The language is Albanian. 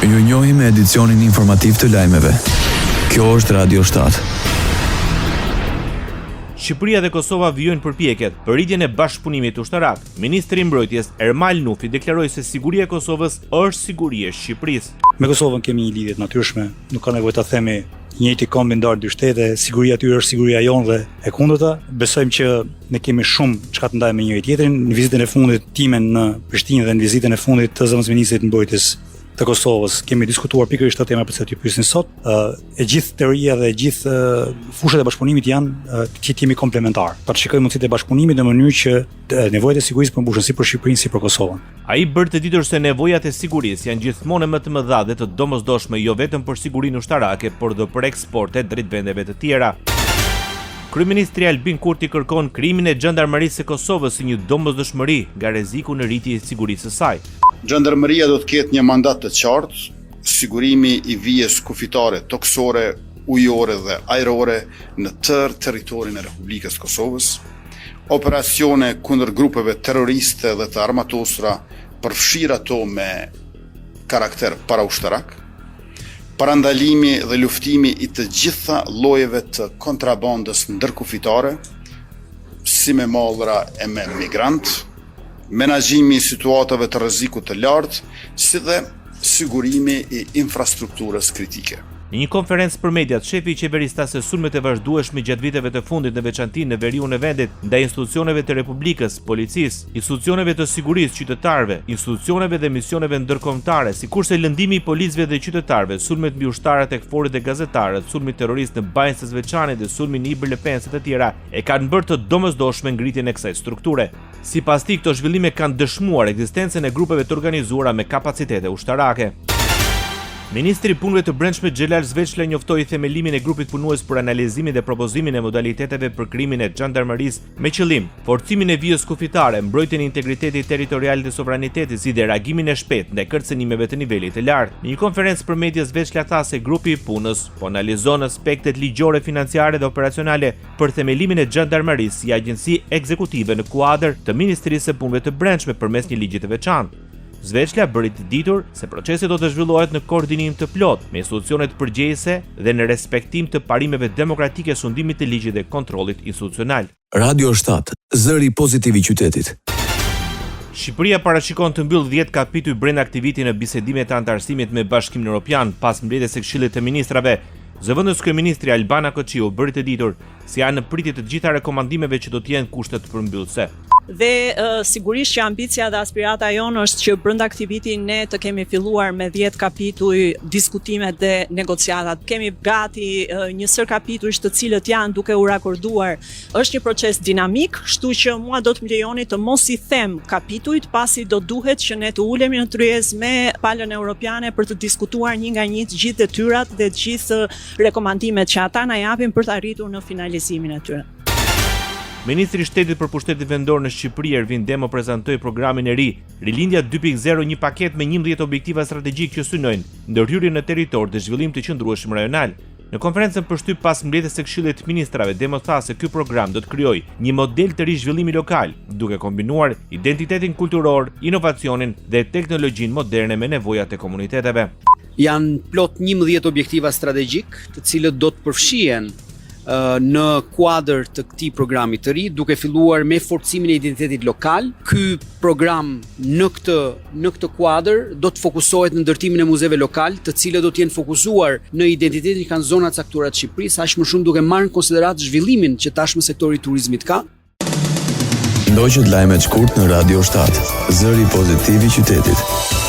Ju njohim me edicionin informativ të lajmeve. Kjo është Radio 7. Shqipëria dhe Kosova vijojnë përpjekjet për rritjen e bashkëpunimit ushtarak. Ministri i Mbrojtjes Ermal Nufi deklaroi se siguria e Kosovës është siguria e Shqipërisë. Me Kosovën kemi një lidhje të natyrshme, nuk ka nevojë ta themi njëjti kombi ndar dy shtete, siguria e tyre është siguria jonë dhe e kundërta. Besojmë që ne kemi shumë çka të ndajmë me njëri tjetrin. Në vizitën e fundit time në Prishtinë dhe në vizitën e fundit të zëvendësministrit të Mbrojtjes të Kosovës kemi diskutuar pikërisht këtë temë për të pyesin sot. E gjithë teoria dhe e gjithë fushat e bashkëpunimit janë që jemi komplementar. Për të shikojmë mundësitë e bashkëpunimit në mënyrë që nevojat e sigurisë përmbushën si për Shqipërinë si për Kosovën. Ai bërë të ditur se nevojat e sigurisë janë gjithmonë më të mëdha dhe të domosdoshme jo vetëm për sigurinë ushtarake, por edhe për eksportet drejt vendeve të tjera. Kryeministri Albin Kurti kërkon krimin e Gjandarmerisë së Kosovës si një domosdoshmëri nga rreziku në rritje e sigurisë së saj. Gjandarmeria do të ketë një mandat të qartë, sigurimi i vijës kufitare, toksore, ujore dhe ajrore në tërë territorin e Republikës Kosovës, operacione kundër grupeve terroriste dhe të armatosura, përfshirë ato me karakter paraushtarak, parandalimi dhe luftimi i të gjitha llojeve të kontrabandës ndërkufitare, si me mallra e me migrant, menaxhimi i situatave të rrezikut të lartë, si dhe sigurimi i infrastrukturës kritike. Në një konferencë për mediat, shefi i qeverisë tha se sulmet e vazhdueshme gjatë viteve të fundit në veçanti në veriun e vendit ndaj institucioneve të Republikës, policisë, institucioneve të sigurisë qytetarëve, institucioneve dhe misioneve ndërkombëtare, sikurse lëndimi i policëve dhe qytetarëve, sulmet mbi ushtarët tek forit dhe gazetarët, sulmi terrorist në bajnë së Zveçanit dhe sulmi në Ibër Lepense të tjera, e kanë bërë të domosdoshme ngritjen e kësaj strukture. Sipas tij, këto zhvillime kanë dëshmuar ekzistencën e grupeve të organizuara me kapacitete ushtarake. Ministri i Punëve të Brendshme Xhelal Zveçla njoftoi themelimin e grupit punues për analizimin dhe propozimin e modaliteteve për krimin e Gjandarmerisë me qëllim forcimin e vijës kufitare, mbrojtjen e integritetit territorial dhe sovranitetit, si dhe reagimin e shpejtë ndaj kërcënimeve të nivelit të lartë. Në një konferencë për media, Zveçla tha se grupi i punës po analizon aspektet ligjore, financiare dhe operacionale për themelimin e Gjandarmerisë si agjenci ekzekutive në kuadër të Ministrisë së Punëve të Brendshme përmes një ligji të veçantë. Zveçla bëri të ditur se procesi do të zhvillohet në koordinim të plot me institucionet përgjegjëse dhe në respektim të parimeve demokratike, sundimit të ligjit dhe kontrollit institucional. Radio 7, zëri pozitiv i qytetit. Shqipëria parashikon të mbyllë 10 kapituj brenda aktivitetit në bisedimet të antarësimit me Bashkimin Evropian pas mbledhjes së Këshillit të Ministrave. Zëvendës kryeministri Albana Koçiu bëri të ditur se janë në pritje të gjitha rekomandimeve që do të jenë kushtet përmbyllëse. Dhe sigurisht që ambicia dhe aspirata jonë është që brenda aktivitit ne të kemi filluar me 10 kapituj diskutimet dhe negociatat. Kemi gati një sër kapituj të cilët janë duke u rakorduar. Është një proces dinamik, kështu që mua do të më lejoni të mos i them kapitujt, pasi do duhet që ne të ulemi në tryezë me palën europiane për të diskutuar një nga një të gjithë detyrat dhe të gjithë rekomandimet që ata na japin për të arritur në finalizimin e tyre. Ministri i Shtetit për Pushtetin Vendor në Shqipëri Ervin Demo prezantoi programin e ri Rilindja 2.0, një paketë me 11 objektiva strategjik që synojnë ndërhyrje në territor dhe zhvillim të qëndrueshëm rajonal. Në konferencën përshtyp pas mbledhjes së Këshillit të Ministrave, Demo tha se ky program do të krijojë një model të ri zhvillimi lokal, duke kombinuar identitetin kulturor, inovacionin dhe teknologjinë moderne me nevojat e komuniteteve. Janë plot 11 objektiva strategjik, të cilët do të përfshihen në kuadër të këtij programi të ri, duke filluar me forcimin e identitetit lokal. Ky program në këtë kuadër do të fokusohet në ndërtimin e muzeve lokal, të cilët do të jenë fokusuar në identitetin që kanë zonat caktuara të Shqipërisë, aq më shumë duke marrë në konsiderat zhvillimin që tashmë sektori i turizmit ka. Ndoqët lajmet shkurt në Radio 7, zëri pozitiv i qytetit.